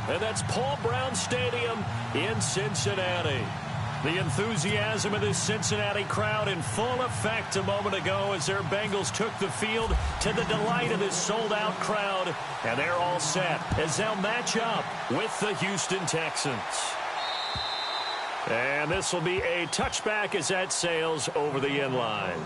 and that's Paul Brown Stadium in Cincinnati. The enthusiasm of this Cincinnati crowd in full effect a moment ago as their Bengals took the field to the delight of this sold-out crowd. And they're all set as they'll match up with the Houston Texans. And this will be a touchback as that sails over the end line.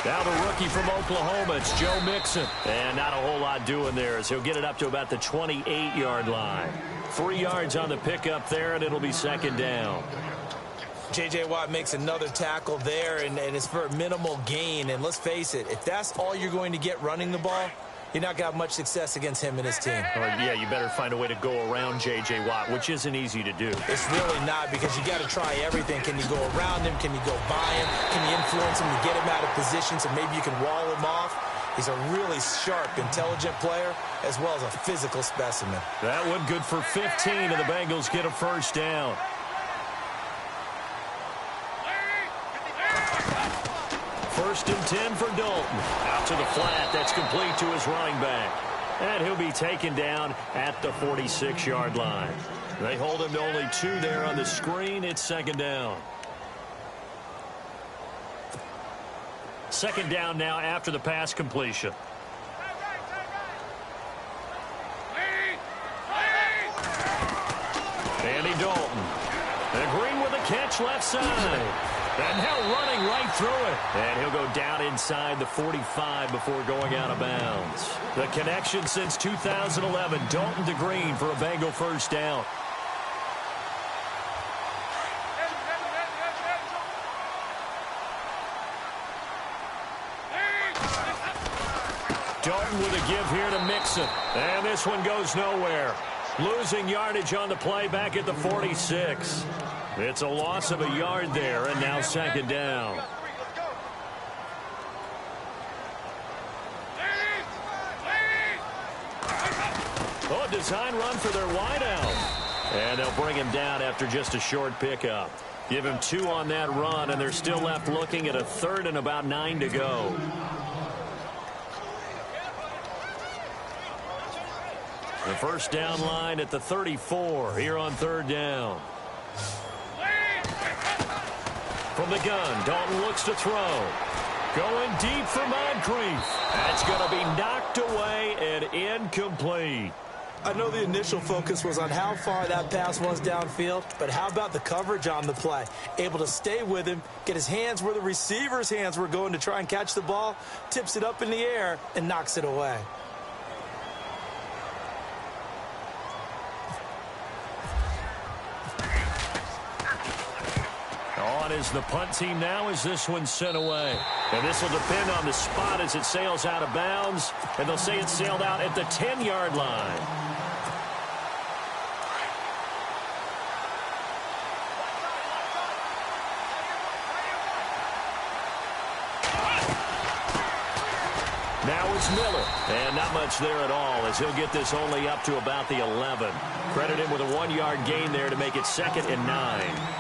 Now the rookie from Oklahoma, it's Joe Mixon. And not a whole lot doing there as he'll get it up to about the 28-yard line. 3 yards on the pickup there, and it'll be second down. J.J. Watt makes another tackle there, and it's for a minimal gain. And let's face it, if that's all you're going to get running the ball, you're not going to have much success against him and his team. Oh, yeah, you better find a way to go around J.J. Watt, which isn't easy to do. It's really not, because you got to try everything. Can you go around him? Can you go by him? Can you influence him to get him out of position so maybe you can wall him off? He's a really sharp, intelligent player, as well as a physical specimen. That one good for 15, and the Bengals get a first down. First and 10 for Dalton. Out to the flat. That's complete to his running back. And he'll be taken down at the 46-yard line. They hold him to only 2 there on the screen. It's second down. Second down now after the pass completion. Andy Dalton. And Green with a catch left side. And now running right through it. And he'll go down inside the 45 before going out of bounds. The connection since 2011. Dalton to Green for a Bengal first down. Dalton with a give here to Mixon. And this one goes nowhere. Losing yardage on the play back at the 46. It's a loss of a yard there, and now second down. Oh, a design run for their wideout. And they'll bring him down after just a short pickup. Give him 2 on that run, and they're still left looking at a third and about 9 to go. The first down line at the 34 here on third down. From the gun, Dalton looks to throw. Going deep for Moncrief. That's going to be knocked away and incomplete. I know the initial focus was on how far that pass was downfield, but how about the coverage on the play? Able to stay with him, get his hands where the receiver's hands were going to try and catch the ball, tips it up in the air, and knocks it away. On is the punt team now as this one's sent away. And this will depend on the spot as it sails out of bounds. And they'll say it sailed out at the 10-yard line. Now it's Miller. And not much there at all as he'll get this only up to about the 11. Credit him with a 1-yard gain there to make it 2nd and 9.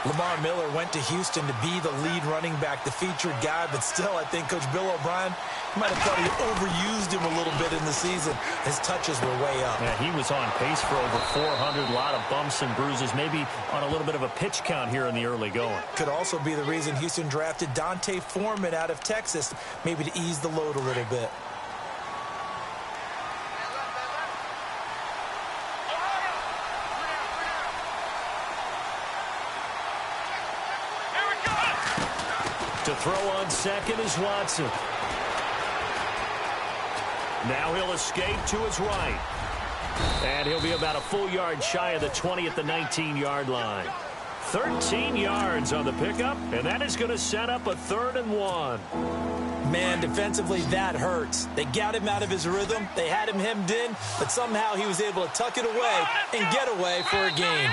Lamar Miller went to Houston to be the lead running back, the featured guy, but still I think Coach Bill O'Brien might have thought he overused him a little bit in the season. His touches were way up. Yeah, he was on pace for over 400, a lot of bumps and bruises, maybe on a little bit of a pitch count here in the early going. Could also be the reason Houston drafted Dante Foreman out of Texas, maybe to ease the load a little bit. To throw on second is Watson. Now he'll escape to his right. And he'll be about a full yard shy of the 20 at the 19-yard line. 13 yards on the pickup, and that is going to set up a 3rd and 1. Man, defensively, that hurts. They got him out of his rhythm. They had him hemmed in, but somehow he was able to tuck it away and get away for a gain.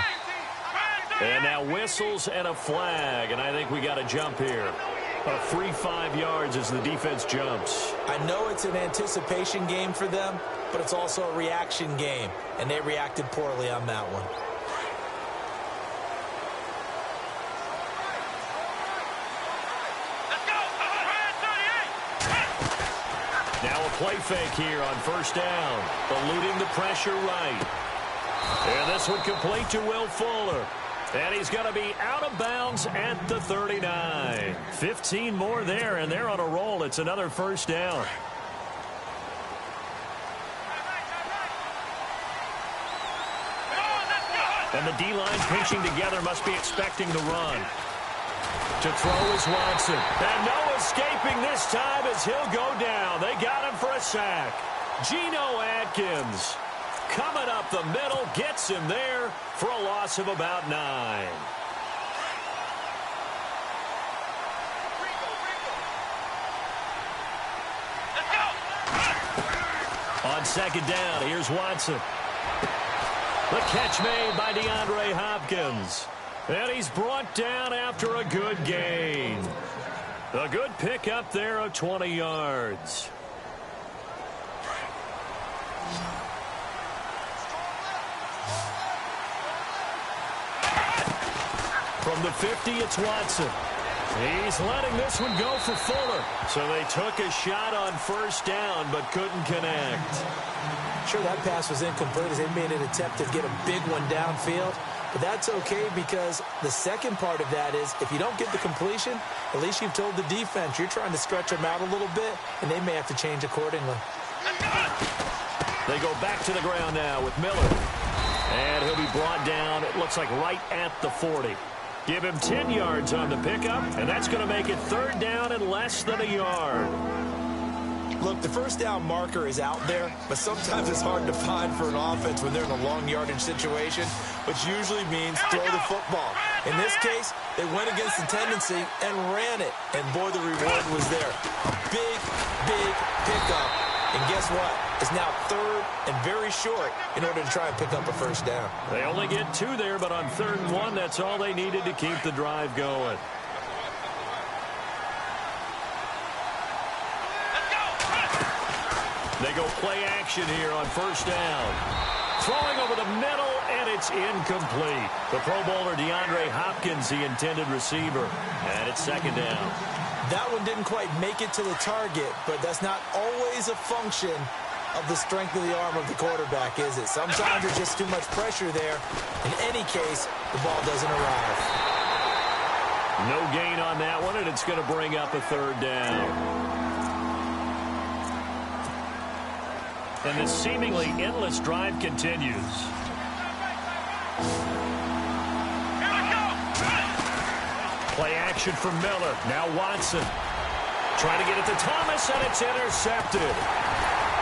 And now whistles and a flag, and I think we got a jump here. A free 5 yards as the defense jumps. I know it's an anticipation game for them, but it's also a reaction game, and they reacted poorly on that one. Now a play fake here on first down, eluding the pressure right. And this one complete to Will Fuller. And he's going to be out of bounds at the 39. 15 more there, and they're on a roll. It's another first down. And the D-line pinching together, must be expecting the run. To throw is Watson. And no escaping this time as he'll go down. They got him for a sack. Geno Atkins coming up the middle, gets him there for a loss of about 9. On second down, here's Watson. The catch made by DeAndre Hopkins. And he's brought down after a good gain. A good pickup there of 20 yards. From the 50, it's Watson. He's letting this one go for Fuller. So they took a shot on first down, but couldn't connect. Sure, that pass was incomplete as they made an attempt to get a big one downfield. But that's okay because the second part of that is if you don't get the completion, at least you've told the defense you're trying to stretch them out a little bit, and they may have to change accordingly. They go back to the ground now with Miller. And he'll be brought down, it looks like right at the 40. Give him 10 yards on the pickup, and that's going to make it third down and less than a yard. Look, the first down marker is out there, but sometimes it's hard to find for an offense when they're in a long yardage situation, which usually means throw the football. In this case, they went against the tendency and ran it, and boy, the reward was there. A big, big pickup, and guess what? It's now third and very short in order to try and pick up a first down. They only get 2 there, but on 3rd and 1, that's all they needed to keep the drive going. They go play action here on first down. Throwing over the middle, and it's incomplete. The Pro Bowler DeAndre Hopkins, the intended receiver. And it's second down. That one didn't quite make it to the target, but that's not always a function of the strength of the arm of the quarterback, is it? Sometimes there's just too much pressure there. In any case, the ball doesn't arrive. No gain on that one, and it's going to bring up a third down. And this seemingly endless drive continues. Play action from Miller. Now Watson. Trying to get it to Thomas, and it's intercepted.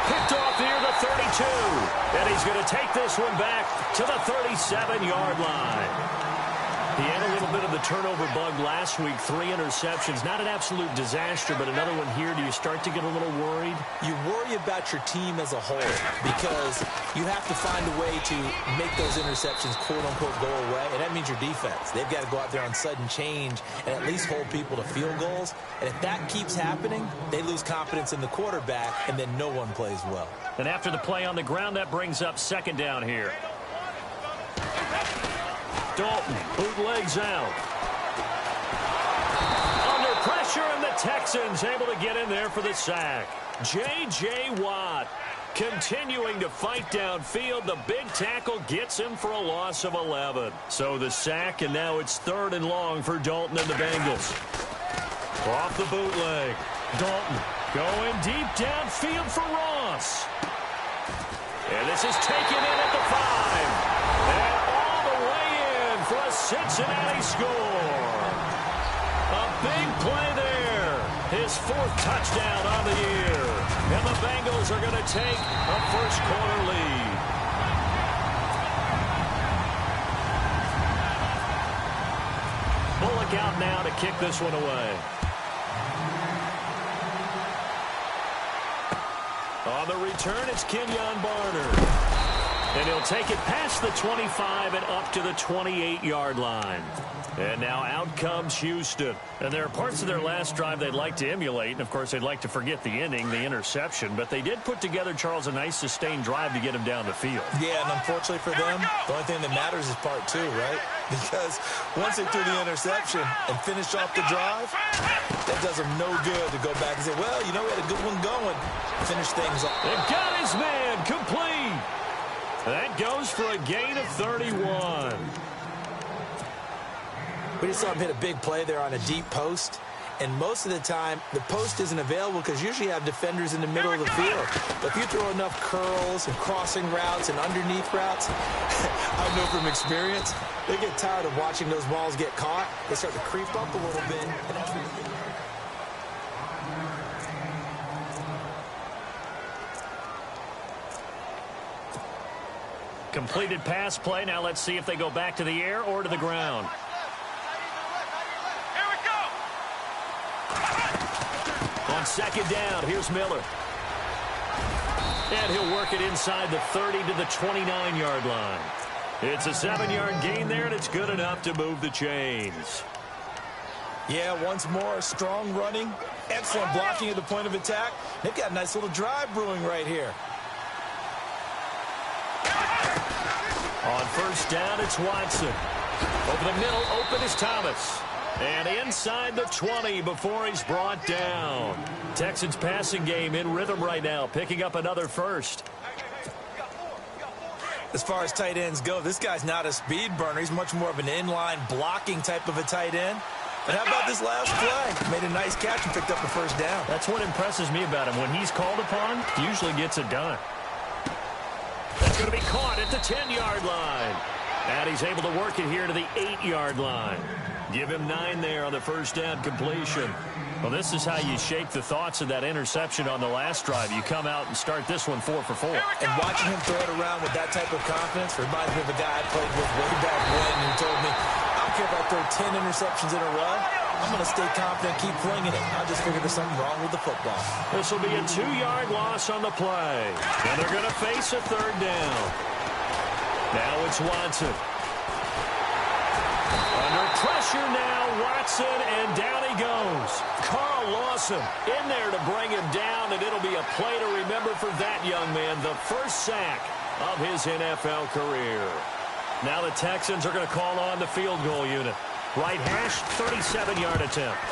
Picked off near the 32. And he's going to take this one back to the 37-yard line. He had a little bit of the turnover bug last week, 3 interceptions. Not an absolute disaster, but another one here. Do you start to get a little worried? You worry about your team as a whole because you have to find a way to make those interceptions, quote-unquote, go away, and that means your defense. They've got to go out there on sudden change and at least hold people to field goals. And if that keeps happening, they lose confidence in the quarterback, and then no one plays well. And after the play on the ground, that brings up second down here. Dalton bootlegs out. Under pressure, and the Texans able to get in there for the sack. J.J. Watt continuing to fight downfield. The big tackle gets him for a loss of 11. So the sack, and now it's 3rd and long for Dalton and the Bengals. Off the bootleg. Dalton going deep downfield for Ross. And this is taken in at the 5. And all the way in for a Cincinnati score. A big play there. His 4th touchdown on the year. And the Bengals are going to take a first-quarter lead. Bullock out now to kick this one away. On the return, it's Kenyon Barner. And he'll take it past the 25 and up to the 28-yard line. And now out comes Houston. And there are parts of their last drive they'd like to emulate. And, of course, they'd like to forget the ending, the interception. But they did put together, Charles, a nice sustained drive to get him down the field. Yeah, and unfortunately for them, the only thing that matters is part two, right? Because once they threw the interception and finished off the drive, that does them no good to go back and say, well, you know, we had a good one going. Finish things off. And got his man complete. That goes for a gain of 31. We just saw him hit a big play there on a deep post. And most of the time, the post isn't available because usually you have defenders in the middle of the field. But if you throw enough curls and crossing routes and underneath routes, I know from experience, they get tired of watching those balls get caught. They start to creep up a little bit. And that's Completed pass play. Now let's see if they go back to the air or to the ground. Here we go. On second down, here's Miller. And he'll work it inside the 30 to the 29-yard line. It's a 7-yard gain there, and it's good enough to move the chains. Yeah, once more, strong running, excellent blocking at the point of attack. They've got a nice little drive brewing right here. On first down, it's Watson. Over the middle, open is Thomas. And inside the 20 before he's brought down. Texans passing game in rhythm right now, picking up another first. As far as tight ends go, this guy's not a speed burner. He's much more of an inline blocking type of a tight end. But how about this last play? Made a nice catch and picked up the first down. That's what impresses me about him. When he's called upon, he usually gets it done. That's going to be caught at the 10-yard line. And he's able to work it here to the 8-yard line. Give him 9 there on the first down completion. Well, this is how you shape the thoughts of that interception on the last drive. You come out and start this one 4 for 4. And watching him throw it around with that type of confidence reminds me of a guy I played with way back when who told me, I don't care if I throw 10 interceptions in a row, I'm going to stay confident, keep flinging it. I just figured there's something wrong with the football. This will be a 2-yard loss on the play. And they're going to face a third down. Now it's Watson. Under pressure now, Watson, and down he goes. Carl Lawson in there to bring him down, and it'll be a play to remember for that young man, the first sack of his NFL career. Now the Texans are going to call on the field goal unit. Right hash, 37-yard attempt.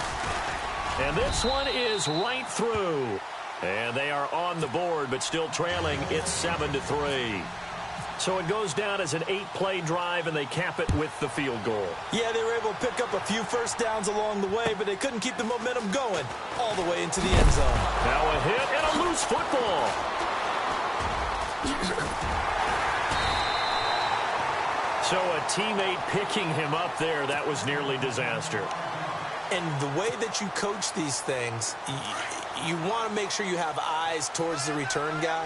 And this one is right through. And they are on the board, but still trailing. It's 7-3. So it goes down as an 8-play drive, and they cap it with the field goal. Yeah, they were able to pick up a few first downs along the way, but they couldn't keep the momentum going all the way into the end zone. Now a hit and a loose football. So a teammate picking him up there, that was nearly disaster. And the way that you coach these things, you want to make sure you have eyes towards the return guy,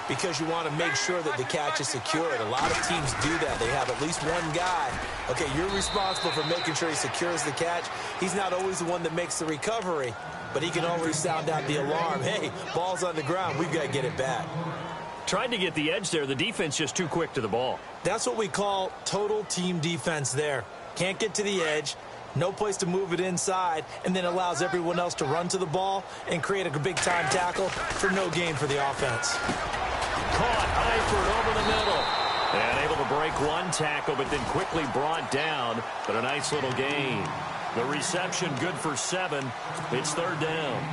because you want to make sure that the catch is secured. A lot of teams do that. They have at least one guy. Okay, you're responsible for making sure he secures the catch. He's not always the one that makes the recovery, but he can always sound out the alarm. Hey, ball's on the ground. We've got to get it back. Tried to get the edge there. The defense just too quick to the ball. That's what we call total team defense there. Can't get to the edge. No place to move it inside, and then allows everyone else to run to the ball and create a big-time tackle for no gain for the offense. Caught Eifert over the middle. And able to break one tackle, but then quickly brought down. But a nice little gain. The reception good for 7. It's third down.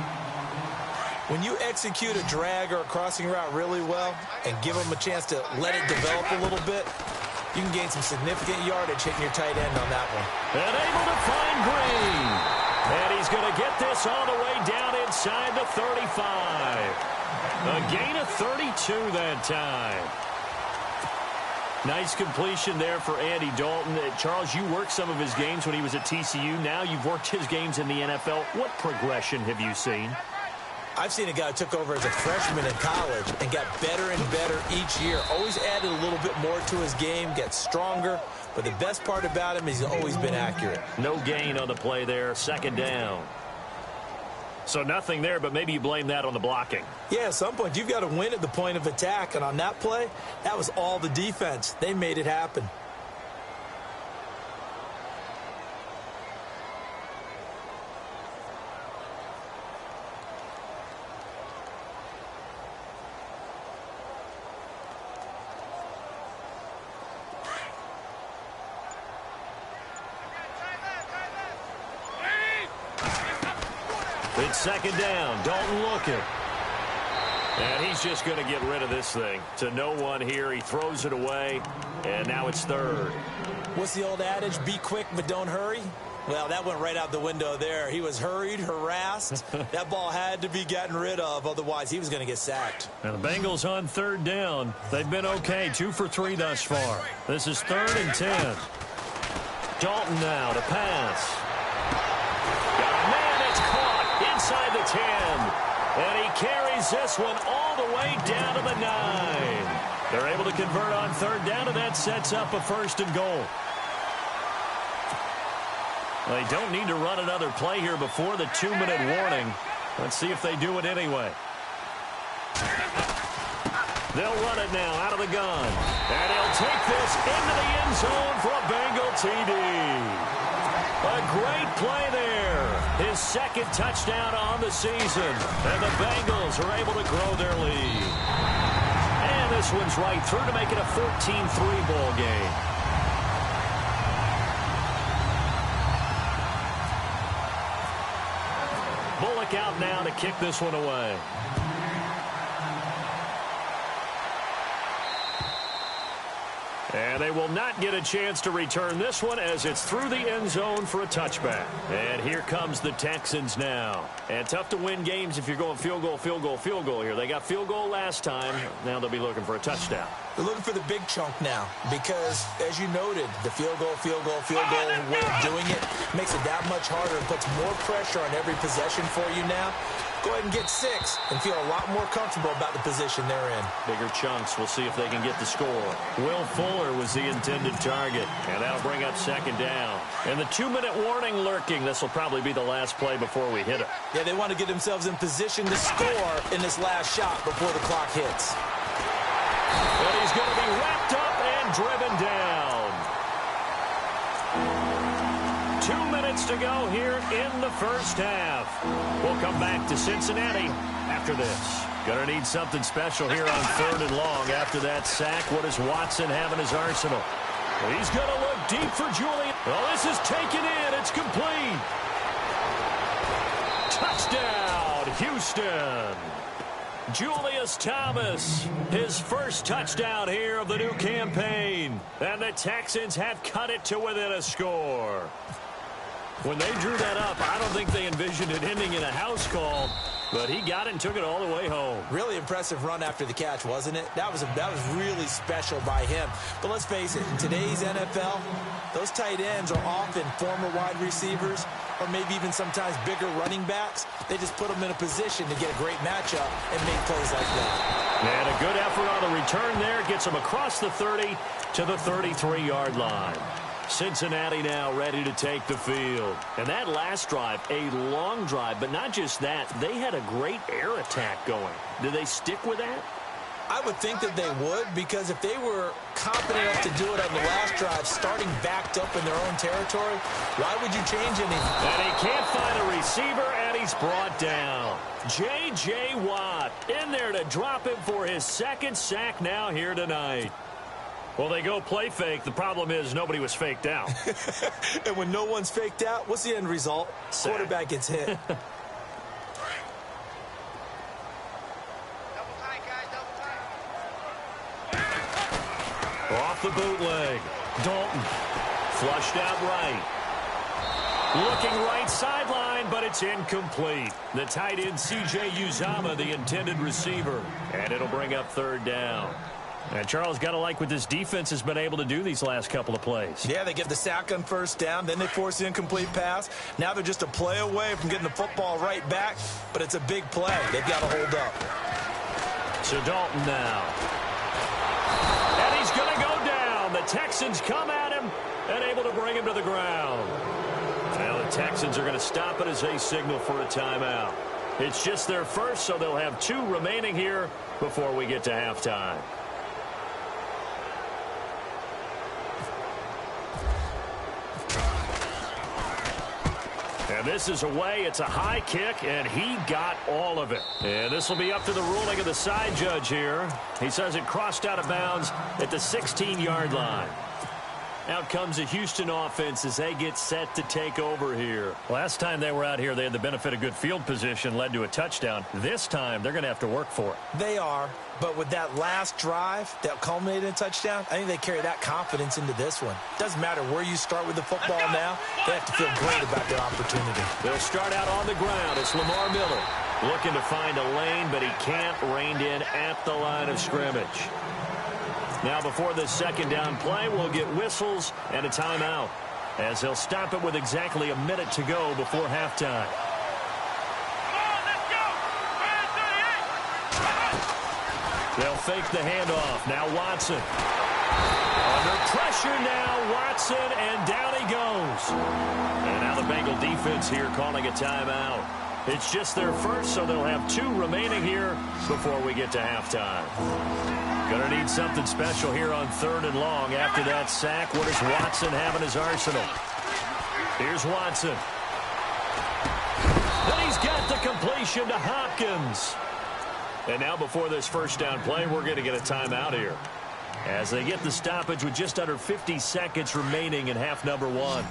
When you execute a drag or a crossing route really well and give them a chance to let it develop a little bit, you can gain some significant yardage hitting your tight end on that one. And able to find Green. And he's going to get this all the way down inside the 35. A gain of 32 that time. Nice completion there for Andy Dalton. Charles, you worked some of his games when he was at TCU. Now you've worked his games in the NFL. What progression have you seen? I've seen a guy who took over as a freshman in college and got better and better each year. Always added a little bit more to his game, gets stronger. But the best part about him is he's always been accurate. No gain on the play there. Second down. So nothing there, but maybe you blame that on the blocking. Yeah, at some point, you've got to win at the point of attack. And on that play, that was all the defense. They made it happen. It's second down. Dalton looking. And he's just going to get rid of this thing. To no one here. He throws it away. And now it's third. What's the old adage? Be quick, but don't hurry. Well, that went right out the window there. He was hurried, harassed. That ball had to be gotten rid of. Otherwise, he was going to get sacked. And the Bengals on third down. They've been okay. 2 for 3 thus far. This is 3rd and 10. Dalton now to pass. Got a man. It's caught inside the 10. And he carries this one all the way down to the 9. They're able to convert on third down, and that sets up a 1st and goal. They don't need to run another play here before the 2-minute warning. Let's see if they do it anyway. They'll run it now out of the gun. And he'll take this into the end zone for a Bengal TD. A great play there. His 2nd touchdown on the season. And the Bengals are able to grow their lead. And this one's right through to make it a 14-3 ball game. Bullock out now to kick this one away. And they will not get a chance to return this one as it's through the end zone for a touchback. And here comes the Texans now. And tough to win games if you're going field goal, field goal, field goal here. They got field goal last time. Now they'll be looking for a touchdown. They're looking for the big chunk now because, as you noted, the field goal way of doing it makes it that much harder and puts more pressure on every possession for you now. Go ahead and get 6 and feel a lot more comfortable about the position they're in. Bigger chunks. We'll see if they can get the score. Will Fuller was the intended target. And that'll bring up 2nd down. And the 2-minute warning lurking. This will probably be the last play before we hit it. Yeah, they want to get themselves in position to score in this last shot before the clock hits. But he's going to be wrapped up and driven down. 2 minutes to go here in the first half. We'll come back to Cincinnati after this. Going to need something special here on 3rd and long after that sack. What does Watson have in his arsenal? He's going to look deep for Julian. Oh, this is taken in. It's complete. Touchdown, Houston. Julius Thomas, his first touchdown here of the new campaign. And the Texans have cut it to within a score. When they drew that up, I don't think they envisioned it ending in a house call, but he got it and took it all the way home. Really impressive run after the catch, wasn't it? That was really special by him. But let's face it, in today's NFL, those tight ends are often former wide receivers or maybe even sometimes bigger running backs. They just put them in a position to get a great matchup and make plays like that. And a good effort on the return there. Gets them across the 30 to the 33-yard line. Cincinnati now ready to take the field. And that last drive, a long drive, but not just that. They had a great air attack going. Do they stick with that? I would think that they would, because if they were confident enough to do it on the last drive, starting backed up in their own territory, why would you change anything? And he can't find a receiver, and he's brought down. J.J. Watt in there to drop him for his 2nd sack now here tonight. Well, they go play fake. The problem is nobody was faked out. And when no one's faked out, what's the end result? Sack. Quarterback gets hit. Off the bootleg. Dalton. Flushed out right. Looking right sideline, but it's incomplete. The tight end, C.J. Uzama, the intended receiver. And it'll bring up 3rd down. And Charles, got to like what this defense has been able to do these last couple of plays. Yeah, they get the sack on 1st down, then they force the incomplete pass. Now they're just a play away from getting the football right back, but it's a big play. They've got to hold up. So Dalton now. And he's going to go down. The Texans come at him and able to bring him to the ground. Now the Texans are going to stop it as they signal for a timeout. It's just their first, so they'll have 2 remaining here before we get to halftime. And this is away. It's a high kick, and he got all of it. And this will be up to the ruling of the side judge here. He says it crossed out of bounds at the 16-yard line. Out comes the Houston offense as they get set to take over here. Last time they were out here, they had the benefit of good field position, led to a touchdown. This time, they're going to have to work for it. They are, but with that last drive that culminated in a touchdown, I think they carry that confidence into this one. Doesn't matter where you start with the football now, they have to feel great about their opportunity. They'll start out on the ground. It's Lamar Miller looking to find a lane, but he can't rein in at the line of scrimmage. Now before this second down play, we'll get whistles and a timeout as they'll stop it with exactly a minute to go before halftime. They'll fake the handoff. Now Watson. Under pressure now, Watson, and down he goes. And now the Bengal defense here calling a timeout. It's just their first, so they'll have 2 remaining here before we get to halftime. Going to need something special here on 3rd and long. After that sack, what does Watson have in his arsenal? Here's Watson. And he's got the completion to Hopkins. And now before this first down play, we're going to get a timeout here as they get the stoppage with just under 50 seconds remaining in half number 1.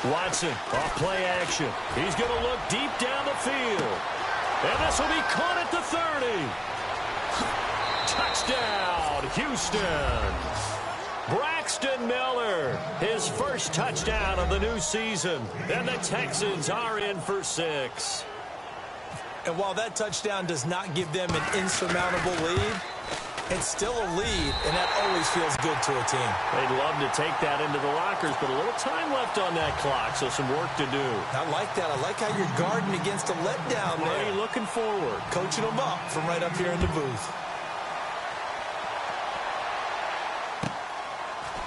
Watson, off play action. He's going to look deep down the field. And this will be caught at the 30. Touchdown, Houston. Braxton Miller, his first touchdown of the new season. And the Texans are in for 6. And while that touchdown does not give them an insurmountable lead, it's still a lead, and that always feels good to a team. They'd love to take that into the lockers, but a little time left on that clock, so some work to do. I like that. I like how you're guarding against a letdown there. Really looking forward. Coaching them up from right up here in the booth.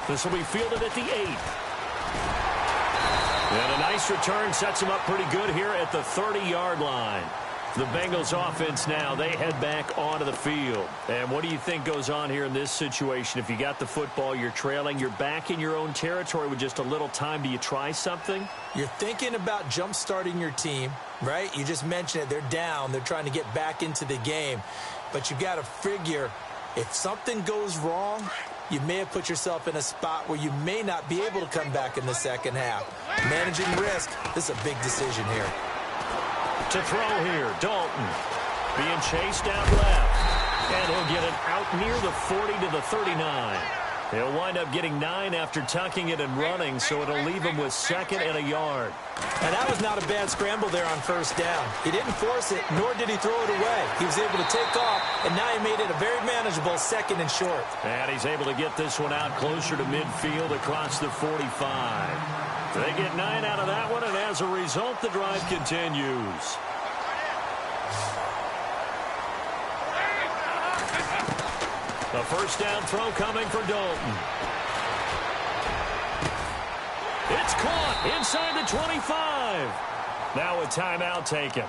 This will be fielded at the 8. And a nice return sets them up pretty good here at the 30-yard line. The Bengals offense now, they head back onto the field. And what do you think goes on here in this situation? If you got the football, you're trailing, you're back in your own territory with just a little time. Do you try something? You're thinking about jump-starting your team, right? You just mentioned it. They're down. They're trying to get back into the game. But you got to figure if something goes wrong, you may have put yourself in a spot where you may not be able to come back in the second half. Managing risk, this is a big decision here. To throw here, Dalton being chased out left. And he'll get it out near the 40 to the 39. He'll wind up getting 9 after tucking it and running, so it'll leave him with 2nd and a yard. And that was not a bad scramble there on first down. He didn't force it, nor did he throw it away. He was able to take off, and now he made it a very manageable 2nd and short. And he's able to get this one out closer to midfield across the 45. They get 9 out of that one, and as a result, the drive continues. The first down throw coming for Dalton. It's caught inside the 25. Now a timeout taken.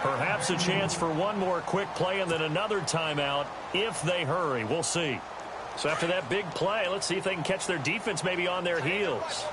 Perhaps a chance for one more quick play and then another timeout if they hurry. We'll see. So after that big play, let's see if they can catch their defense maybe on their heels.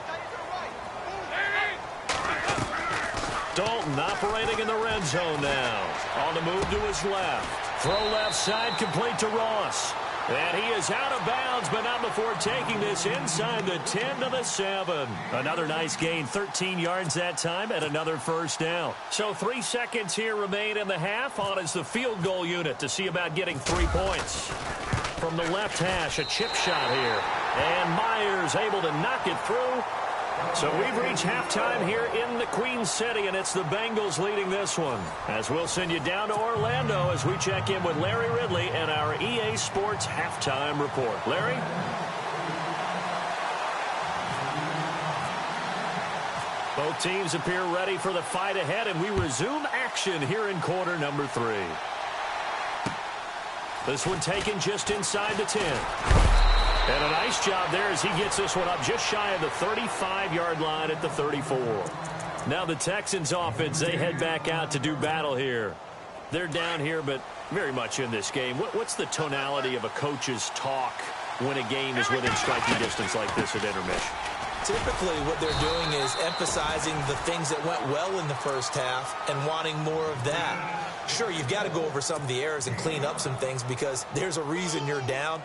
Dalton operating in the red zone now. On the move to his left. Throw left side complete to Ross. And he is out of bounds, but not before taking this inside the 10 to the 7. Another nice gain, 13 yards that time, and another first down. So 3 seconds here remain in the half. On is the field goal unit to see about getting 3 points. From the left hash, a chip shot here. And Myers able to knock it through. So we've reached halftime here in the Queen City, and it's the Bengals leading this one. As we'll send you down to Orlando as we check in with Larry Ridley and our EA Sports Halftime Report. Larry? Both teams appear ready for the fight ahead, and we resume action here in quarter number 3. This one taken just inside the 10. And a nice job there as he gets this one up just shy of the 35-yard line at the 34. Now the Texans offense, they head back out to do battle here. They're down here, but very much in this game. What's the tonality of a coach's talk when a game is within striking distance like this at intermission? Typically, what they're doing is emphasizing the things that went well in the first half and wanting more of that. Sure, you've got to go over some of the errors and clean up some things because there's a reason you're down.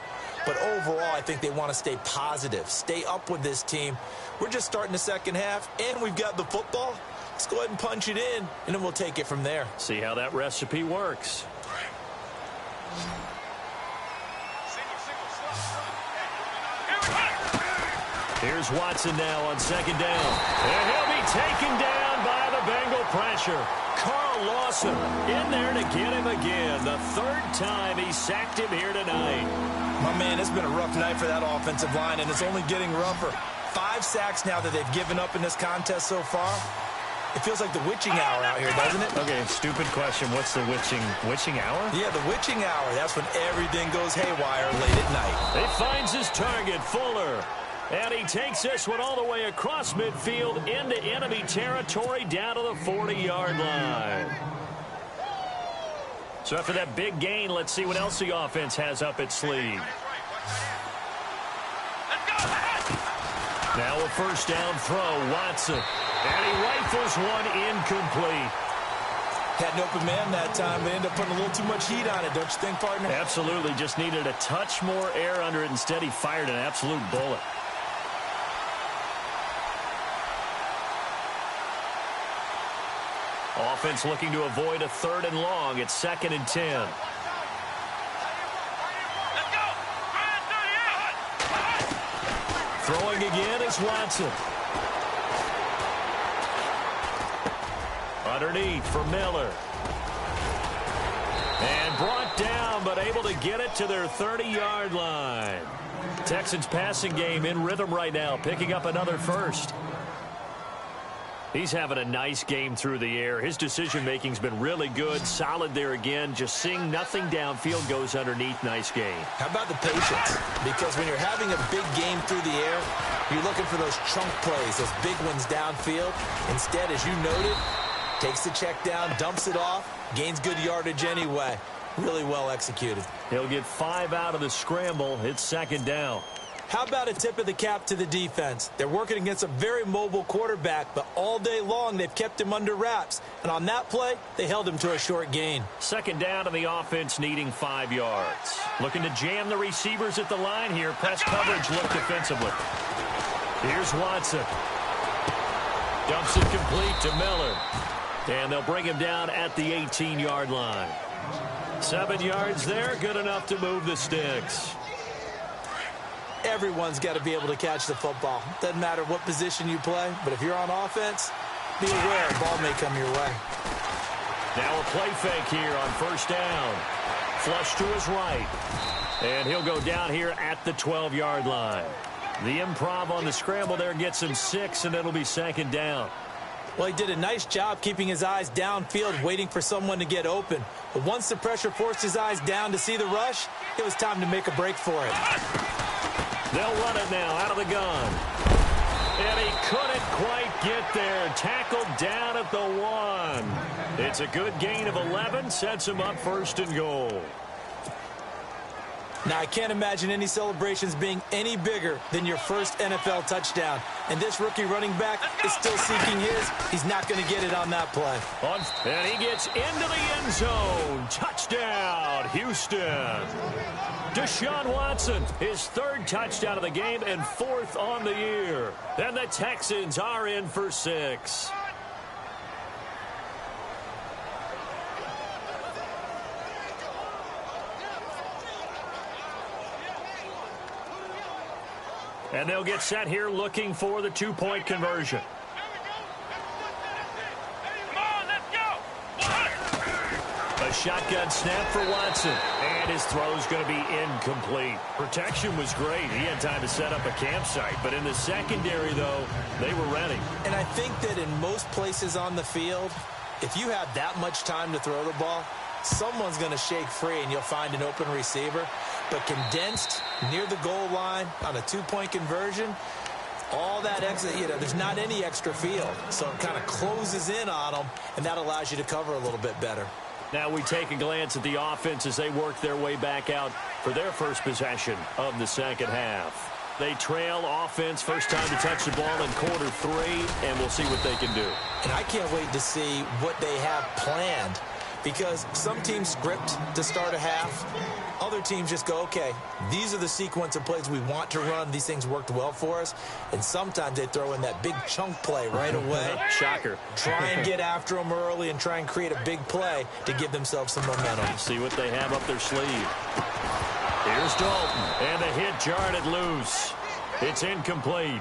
But overall, I think they want to stay positive, stay up with this team. We're just starting the second half, and we've got the football. Let's go ahead and punch it in, and then we'll take it from there. See how that recipe works. Here's Watson now on second down. And he'll be taken down by the Bengal pressure. Carl Lawson in there to get him again. The third time he sacked him here tonight. My man, it's been a rough night for that offensive line, and it's only getting rougher. 5 sacks now that they've given up in this contest so far. It feels like the witching hour out here, doesn't it? Okay, stupid question. What's the witching hour? Yeah, the witching hour. That's when everything goes haywire late at night. He finds his target, Fuller. And he takes this one all the way across midfield into enemy territory down to the 40-yard line. So after that big gain, let's see what else the offense has up its sleeve. Now a first down throw, Watson. And he rifles one incomplete. Had an open man that time, but ended up putting a little too much heat on it, don't you think, partner? Absolutely. Just needed a touch more air under it. Instead, he fired an absolute bullet. Offense looking to avoid a 3rd and long. It's 2nd and 10. Throwing again is Watson. Underneath for Miller. And brought down, but able to get it to their 30-yard line. Texans passing game in rhythm right now, picking up another first. He's having a nice game through the air. His decision-making's been really good. Solid there again. Just seeing nothing downfield goes underneath. Nice game. How about the patience? Because when you're having a big game through the air, you're looking for those chunk plays, those big ones downfield. Instead, as you noted, takes the check down, dumps it off, gains good yardage anyway. Really well executed. He'll get 5 out of the scramble. It's 2nd down. How about a tip of the cap to the defense? They're working against a very mobile quarterback, but all day long they've kept him under wraps. And on that play, they held him to a short gain. 2nd down and the offense needing 5 yards. Looking to jam the receivers at the line here. Press coverage look defensively. Here's Watson. Dumps it complete to Miller. And they'll bring him down at the 18-yard line. 7 yards there, good enough to move the sticks. Everyone's got to be able to catch the football. Doesn't matter what position you play, but if you're on offense, be aware a ball may come your way. Now a play fake here on first down. Flush to his right. And he'll go down here at the 12-yard line. The improv on the scramble there gets him 6, and it'll be 2nd down. Well, he did a nice job keeping his eyes downfield, waiting for someone to get open. But once the pressure forced his eyes down to see the rush, it was time to make a break for it. They'll run it now out of the gun. And he couldn't quite get there. Tackled down at the 1. It's a good gain of 11. Sets him up 1st and goal. Now, I can't imagine any celebrations being any bigger than your first NFL touchdown. And this rookie running back is still seeking his. He's not going to get it on that play. And he gets into the end zone. Touchdown, Houston. Deshaun Watson, his 3rd touchdown of the game and 4th on the year. And the Texans are in for 6. And they'll get set here looking for the 2-point conversion. A shotgun snap for Watson. And his throw's going to be incomplete. Protection was great. He had time to set up a campsite. But in the secondary, though, they were ready. And I think that in most places on the field, if you have that much time to throw the ball, someone's going to shake free and you'll find an open receiver. But condensed near the goal line on a two-point conversion, all that extra, there's not any extra field. So it kind of closes in on them, and that allows you to cover a little bit better. Now we take a glance at the offense as they work their way back out for their first possession of the second half. They trail offense, first time to touch the ball in quarter 3, and we'll see what they can do. And I can't wait to see what they have planned, because some teams script to start a half. Other teams just go, okay, these are the sequence of plays we want to run. These things worked well for us. And sometimes they throw in that big chunk play right away. Shocker. Try and get after them early and try and create a big play to give themselves some momentum. See what they have up their sleeve. Here's Dalton, and a hit jarred it loose. It's incomplete.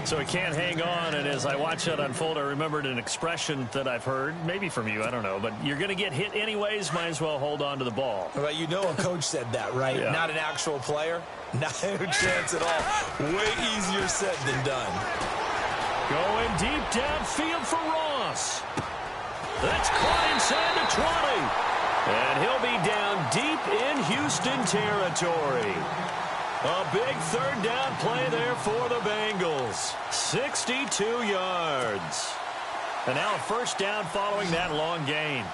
So he can't hang on, and as I watch that unfold, I remembered an expression that I've heard, maybe from you, I don't know, but you're going to get hit anyways, might as well hold on to the ball. Well, a coach said that, right? Yeah. Not an actual player. No chance at all. Way easier said than done. Going deep downfield for Ross. That's caught inside the 20. And he'll be down deep in Houston territory. A big third down play there for the Bengals. 62 yards. And now a first down following that long gain.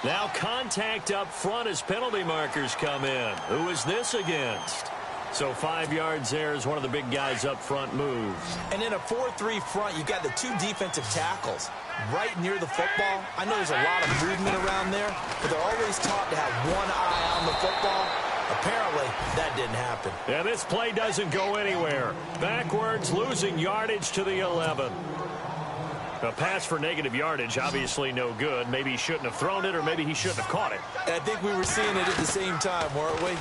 Now contact up front as penalty markers come in. Who is this against? So 5 yards there as one of the big guys up front moves. And in a 4-3 front, you've got the two defensive tackles right near the football. I know there's a lot of movement around there, but they're always taught to have one eye on the football. Apparently, that didn't happen. Yeah, this play doesn't go anywhere. Backwards, losing yardage to the 11. A pass for negative yardage, obviously no good. Maybe he shouldn't have thrown it, or maybe he shouldn't have caught it. And I think we were seeing it at the same time, weren't we?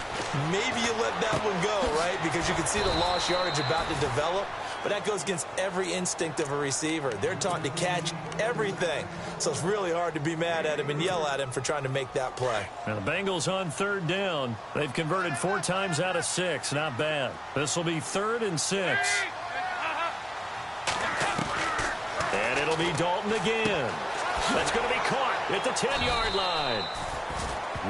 Maybe you let that one go, right? Because you can see the lost yardage about to develop. But that goes against every instinct of a receiver. They're taught to catch everything. So it's really hard to be mad at him and yell at him for trying to make that play. Now the Bengals on third down. They've converted 4 times out of 6. Not bad. This will be 3rd and 6. And it'll be Dalton again. That's going to be caught at the 10-yard line.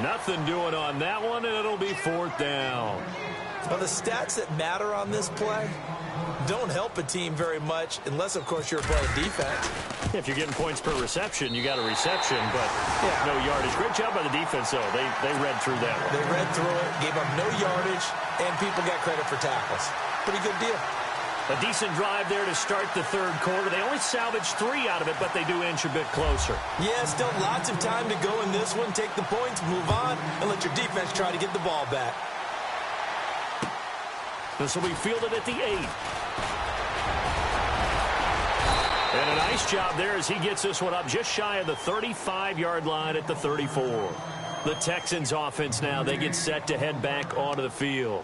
Nothing doing on that one, and it'll be 4th down. Well, the stats that matter on this play don't help a team very much unless, of course, you're playing defense. If you're getting points per reception, you got a reception, but no yardage. Great job by the defense, though. They read through that one. They read through it, gave up no yardage, and people got credit for tackles. Pretty good deal. A decent drive there to start the third quarter. They only salvaged 3 out of it, but they do inch a bit closer. Yeah, still lots of time to go in this one. Take the points, move on, and let your defense try to get the ball back. This will be fielded at the 8. And a nice job there as he gets this one up just shy of the 35-yard line at the 34. The Texans offense now, they get set to head back onto the field.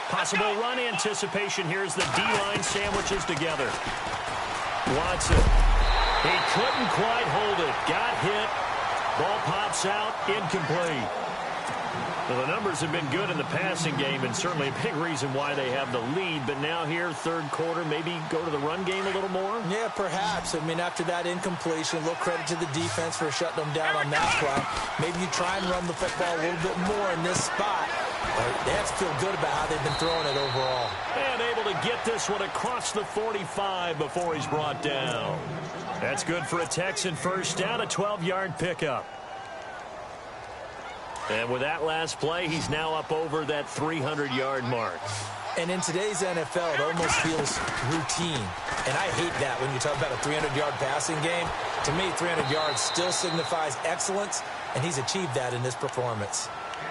Possible run anticipation here as the D-line sandwiches together. Watson. He couldn't quite hold it. Got hit. Ball pops out. Incomplete. Well, the numbers have been good in the passing game, and certainly a big reason why they have the lead. But now here, third quarter, maybe go to the run game a little more? Yeah, perhaps. I mean, after that incompletion, a little credit to the defense for shutting them down on that play. Maybe you try and run the football a little bit more in this spot. They have to feel good about how they've been throwing it overall. And able to get this one across the 45 before he's brought down. That's good for a Texan first down, a 12-yard pickup. And with that last play, he's now up over that 300-yard mark. And in today's NFL, it almost feels routine. And I hate that when you talk about a 300-yard passing game. To me, 300 yards still signifies excellence, and he's achieved that in this performance.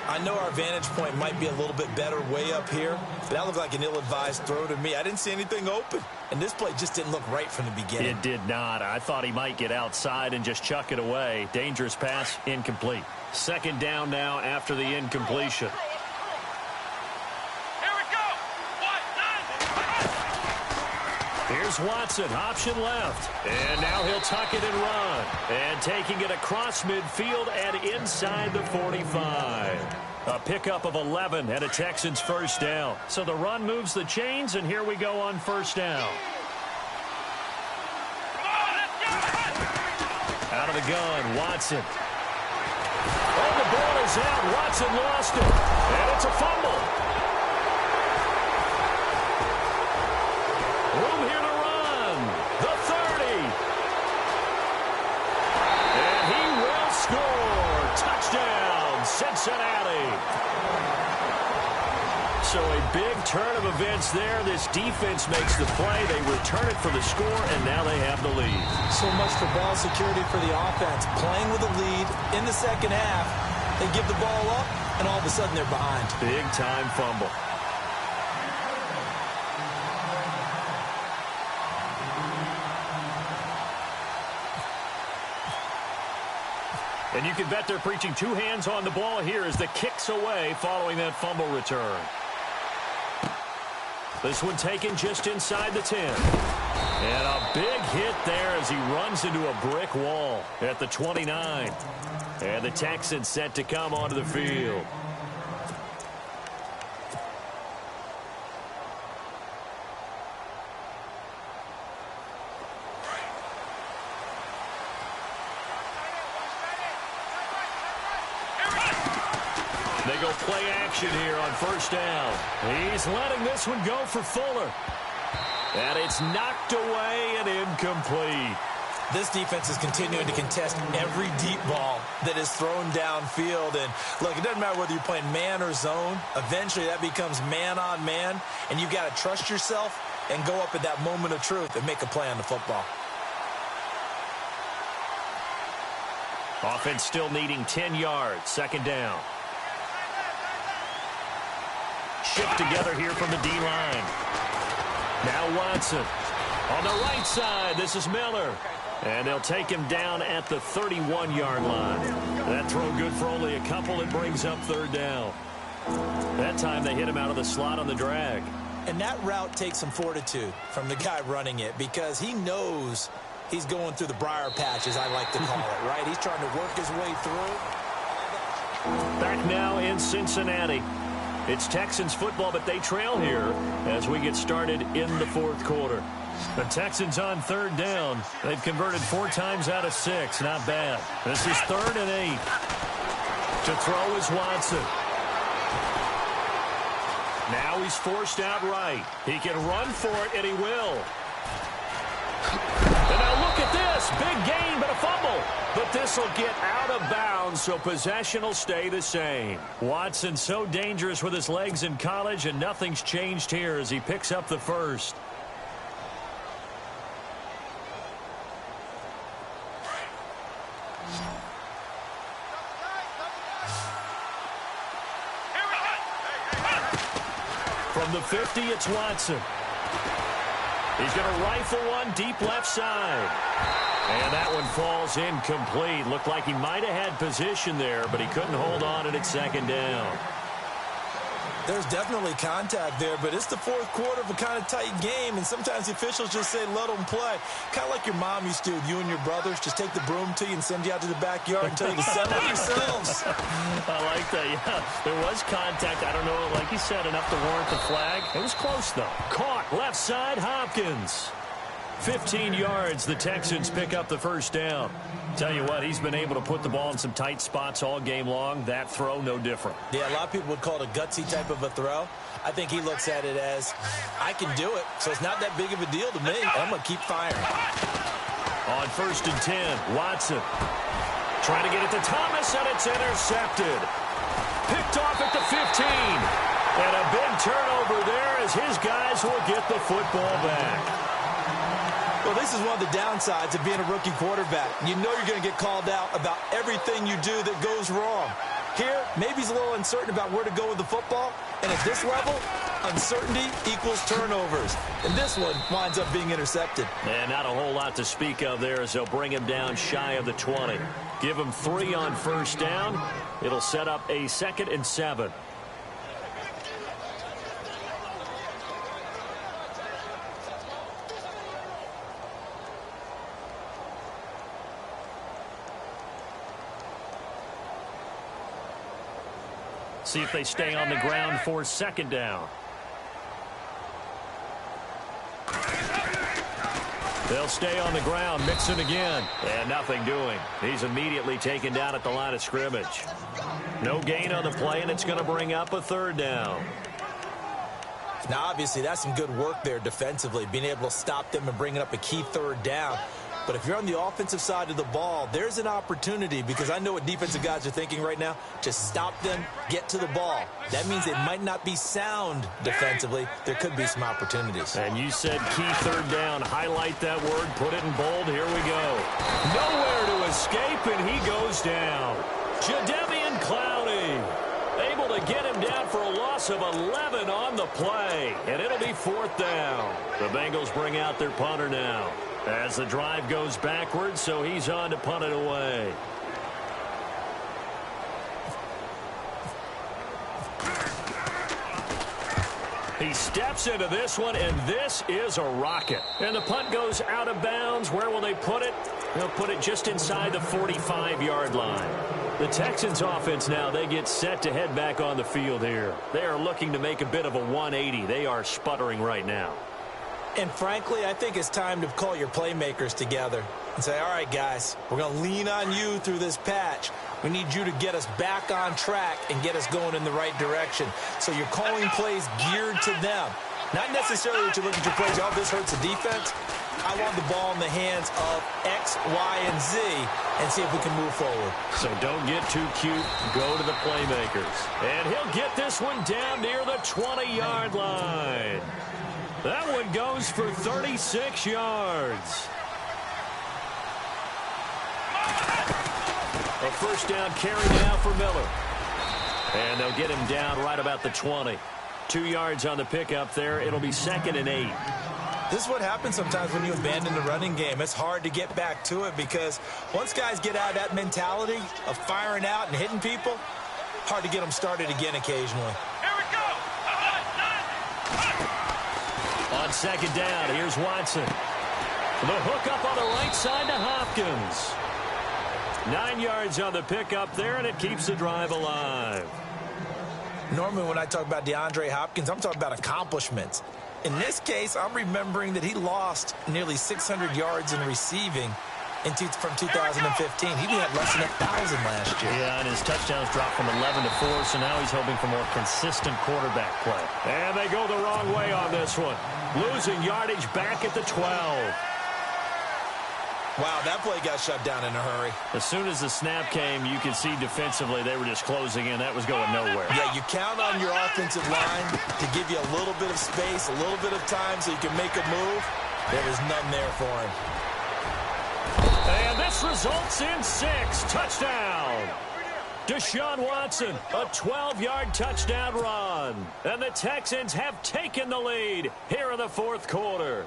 I know our vantage point might be a little bit better way up here, but that looked like an ill-advised throw to me. I didn't see anything open, and this play just didn't look right from the beginning. It did not. I thought he might get outside and just chuck it away. Dangerous pass, incomplete. Second down now after the incompletion. Here's is Watson, option left. And now he'll tuck it and run. And taking it across midfield and inside the 45. A pickup of 11 and a Texans first down. So the run moves the chains, and here we go on first down. Out of the gun, Watson. Oh, the ball is out. Watson lost it. And it's a fumble. Room here to run. The 30. And he will score. Touchdown, Cincinnati. So a big turn of events there. This defense makes the play. They return it for the score, and now they have the lead. So much for ball security for the offense. Playing with a lead in the second half, they give the ball up, and all of a sudden they're behind. Big-time fumble. And you can bet they're preaching two hands on the ball here as the kick's away following that fumble return. This one taken just inside the 10. And a big hit there as he runs into a brick wall at the 29. And the Texans set to come onto the field. They go play action here on first down. He's letting this one go for Fuller. And it's knocked away and incomplete. This defense is continuing to contest every deep ball that is thrown downfield. And, look, it doesn't matter whether you're playing man or zone. Eventually that becomes man on man. And you've got to trust yourself and go up at that moment of truth and make a play on the football. Offense still needing 10 yards. Second down. Shift together here from the D-line. Now Watson. On the right side, this is Miller. And they'll take him down at the 31-yard line. That throw good for only a couple. It brings up third down. That time they hit him out of the slot on the drag. And that route takes some fortitude from the guy running it because he knows he's going through the briar patch, as I like to call it, right? He's trying to work his way through. Back now in Cincinnati. It's Texans football, but they trail here as we get started in the fourth quarter. The Texans on third down. They've converted 4 times out of 6. Not bad. This is 3rd and 8. To throw is Watson. Now he's forced out right. He can run for it, and he will. And now look at this. Big gain, but a fumble. But this will get out of bounds, so possession will stay the same. Watson so dangerous with his legs in college, and nothing's changed here as he picks up the first. From the 50, it's Watson. He's going to rifle one deep left side. And that one falls incomplete. Looked like he might have had position there, but he couldn't hold on and it's second down. There's definitely contact there, but it's the fourth quarter of a kind of tight game, and sometimes the officials just say, let them play. Kind of like your mom used to with you and your brothers. Just take the broom to you and send you out to the backyard and tell you to settle yourselves. I like that, yeah. There was contact. I don't know, like you said, enough to warrant the flag. It was close, though. Caught, left side, Hopkins. 15 yards, the Texans pick up the first down. Tell you what, he's been able to put the ball in some tight spots all game long. That throw, no different. Yeah, a lot of people would call it a gutsy type of a throw. I think he looks at it as, I can do it, so it's not that big of a deal to me. I'm going to keep firing. On 1st and 10, Watson. Trying to get it to Thomas, and it's intercepted. Picked off at the 15. And a big turnover there as his guys will get the football back. Well, this is one of the downsides of being a rookie quarterback. You know you're going to get called out about everything you do that goes wrong. Here, maybe he's a little uncertain about where to go with the football. And at this level, uncertainty equals turnovers. And this one winds up being intercepted. And not a whole lot to speak of there as they'll bring him down shy of the 20. Give him 3 on first down. It'll set up a 2nd and 7. See if they stay on the ground for second down. They'll stay on the ground, mixing again, and nothing doing. He's immediately taken down at the line of scrimmage. No gain on the play, and it's going to bring up a third down. Now, obviously, that's some good work there defensively, being able to stop them and bringing up a key third down. But if you're on the offensive side of the ball, there's an opportunity, because I know what defensive guys are thinking right now. Just stop them, get to the ball. That means they might not be sound defensively. There could be some opportunities. And you said key third down. Highlight that word, put it in bold. Here we go. Nowhere to escape, and he goes down. Jadeveon Clowney able to get him down for a loss of 11 on the play. And it'll be fourth down. The Bengals bring out their punter now, as the drive goes backwards, so he's on to punt it away. He steps into this one, and this is a rocket. And the punt goes out of bounds. Where will they put it? They'll put it just inside the 45-yard line. The Texans offense now, they get set to head back on the field here. They are looking to make a bit of a 180. They are sputtering right now. And frankly, I think it's time to call your playmakers together and say, all right, guys, we're going to lean on you through this patch. We need you to get us back on track and get us going in the right direction. So you're calling plays geared to them. Not necessarily that you look at your plays, oh, this hurts the defense. I want the ball in the hands of X, Y, and Z and see if we can move forward. So don't get too cute. Go to the playmakers. And he'll get this one down near the 20-yard line. That one goes for 36 yards. A first down carry now for Miller. And they'll get him down right about the 20. 2 yards on the pickup there. It'll be 2nd and 8. This is what happens sometimes when you abandon the running game. It's hard to get back to it because once guys get out of that mentality of firing out and hitting people, hard to get them started again occasionally. Here we go. On second down, here's Watson. The hook up on the right side to Hopkins. 9 yards on the pickup there, and it keeps the drive alive. Normally when I talk about DeAndre Hopkins, I'm talking about accomplishments. In this case, I'm remembering that he lost nearly 600 yards in receiving from 2015. He had less than 1,000 last year. Yeah, and his touchdowns dropped from 11 to 4, so now he's hoping for more consistent quarterback play. And they go the wrong way on this one. Losing yardage back at the 12. Wow, that play got shut down in a hurry. As soon as the snap came, you could see defensively they were just closing in. That was going nowhere. Yeah, you count on your offensive line to give you a little bit of space, a little bit of time so you can make a move. There was none there for him. And this results in 6. Touchdown. Deshaun Watson, a 12-yard touchdown run. And the Texans have taken the lead here in the fourth quarter.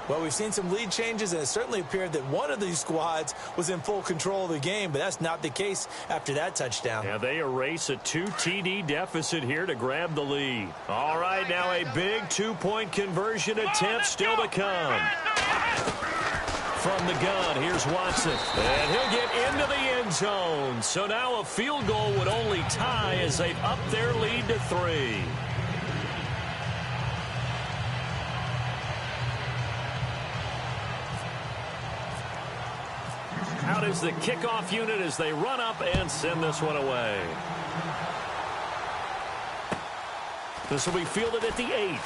Well, we've seen some lead changes, and it certainly appeared that one of these squads was in full control of the game, but that's not the case after that touchdown. Yeah, they erase a 2 TD deficit here to grab the lead. All right, now a big 2-point conversion attempt still to come. From the gun, here's Watson. And he'll get into the end zone. So now a field goal would only tie as they've upped their lead to 3. Out is the kickoff unit as they run up and send this one away. This will be fielded at the 8.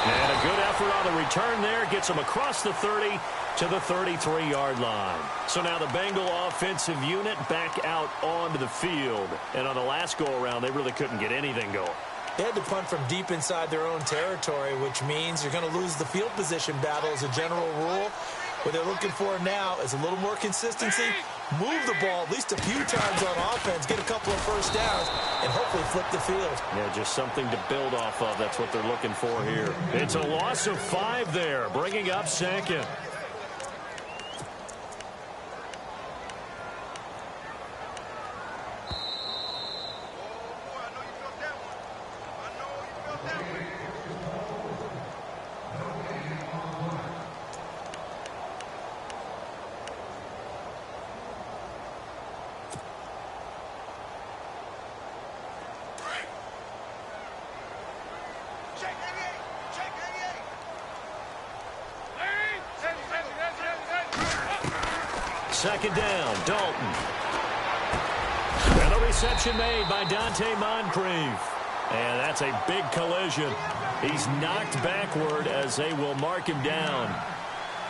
And a good effort on the return there. Gets them across the 30 to the 33-yard line. So now the Bengal offensive unit back out onto the field. And on the last go-around, they really couldn't get anything going. They had to punt from deep inside their own territory, which means you're going to lose the field position battle as a general rule. What they're looking for now is a little more consistency, move the ball at least a few times on offense, get a couple of first downs, and hopefully flip the field. Yeah, just something to build off of. That's what they're looking for here. It's a loss of 5 there, bringing up second. second down. Dalton. And the reception made by Dante Moncrief. And that's a big collision. He's knocked backward as they will mark him down.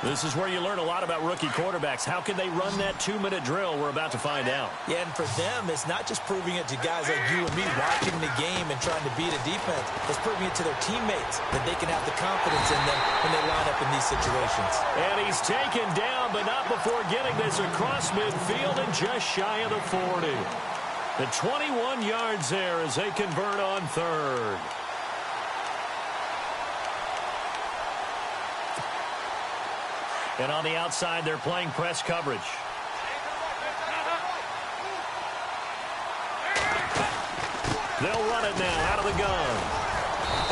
This is where you learn a lot about rookie quarterbacks. How can they run that 2-minute drill? We're about to find out. Yeah, and for them, it's not just proving it to guys like you and me watching the game and trying to beat a defense. It's proving it to their teammates that they can have the confidence in them when they line up in these situations. And he's taken down, but not before getting this across midfield and just shy of the 40. The 21 yards there as they convert on third. And on the outside, they're playing press coverage. They'll run it now out of the gun.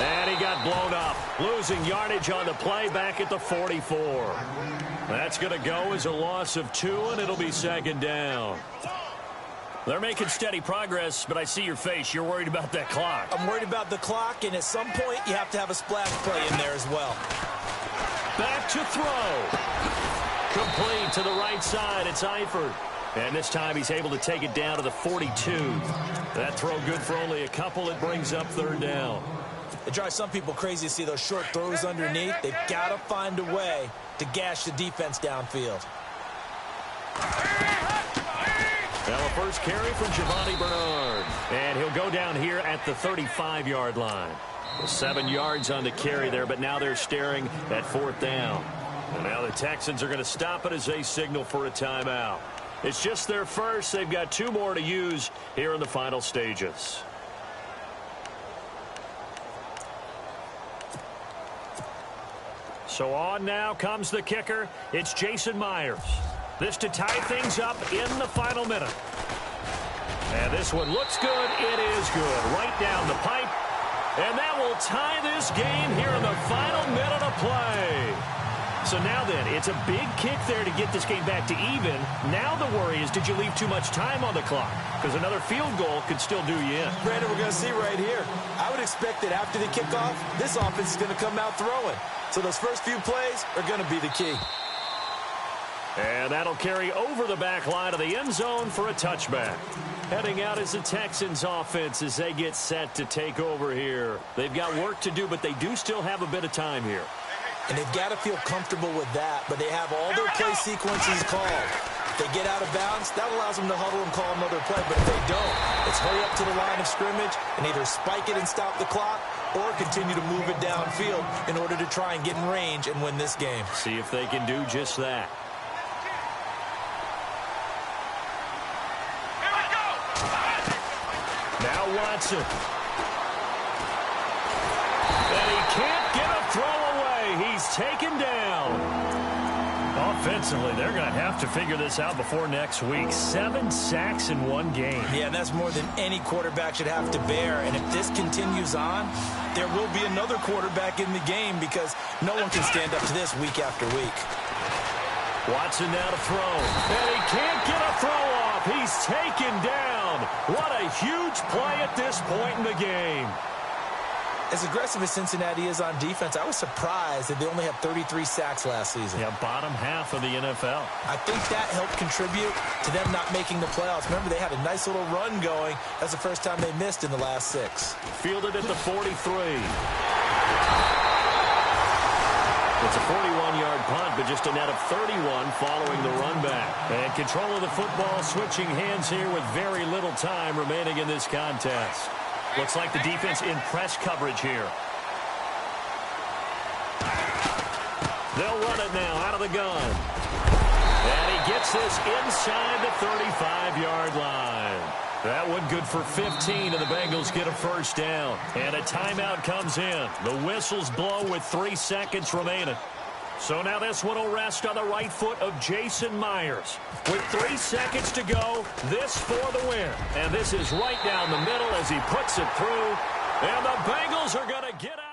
And he got blown up, losing yardage on the play back at the 44. That's going to go as a loss of 2, and it'll be second down. They're making steady progress, but I see your face. You're worried about that clock. I'm worried about the clock, and at some point, you have to have a splash play in there as well. Back to throw. Complete to the right side. It's Eifert. And this time he's able to take it down to the 42. That throw good for only a couple. It brings up third down. It drives some people crazy to see those short throws underneath. They've got to find a way to gash the defense downfield. Now a first carry from Giovanni Bernard. And he'll go down here at the 35-yard line. 7 yards on the carry there, but now they're staring at fourth down. And now the Texans are going to stop it as they signal for a timeout. It's just their first. They've got 2 more to use here in the final stages. So on now comes the kicker. It's Jason Myers. This to tie things up in the final minute. And this one looks good. It is good. Right down the pipe. And that will tie this game here in the final minute of play. So now then, it's a big kick there to get this game back to even. Now the worry is, did you leave too much time on the clock? Because another field goal could still do you in. Brandon, we're going to see right here. I would expect that after the kickoff, this offense is going to come out throwing. So those first few plays are going to be the key. And that'll carry over the back line of the end zone for a touchback. Heading out is the Texans offense as they get set to take over here. They've got work to do, but they do still have a bit of time here. And they've got to feel comfortable with that, but they have all their play sequences called. If they get out of bounds, that allows them to huddle and call another play, but if they don't, it's hurry up to the line of scrimmage and either spike it and stop the clock or continue to move it downfield in order to try and get in range and win this game. See if they can do just that. Now Watson. And he can't get a throw away. He's taken down. Offensively, they're going to have to figure this out before next week. 7 sacks in 1 game. Yeah, and that's more than any quarterback should have to bear. And if this continues on, there will be another quarterback in the game because no one can stand up to this week after week. Watson now to throw. And he can't get a throw off. He's taken down. What a huge play at this point in the game. As aggressive as Cincinnati is on defense, I was surprised that they only had 33 sacks last season. Yeah, bottom half of the NFL. I think that helped contribute to them not making the playoffs. Remember, they had a nice little run going. That's the first time they missed in the last 6. Fielded at the 43. It's a 41-yard punt, but just a net of 31 following the run back. And control of the football switching hands here with very little time remaining in this contest. Looks like the defense in press coverage here. They'll run it now out of the gun. And he gets this inside the 35-yard line. That one good for 15, and the Bengals get a first down. And a timeout comes in. The whistles blow with 3 seconds remaining. So now this one will rest on the right foot of Jason Myers. With 3 seconds to go, this for the win. And this is right down the middle as he puts it through. And the Bengals are going to get out.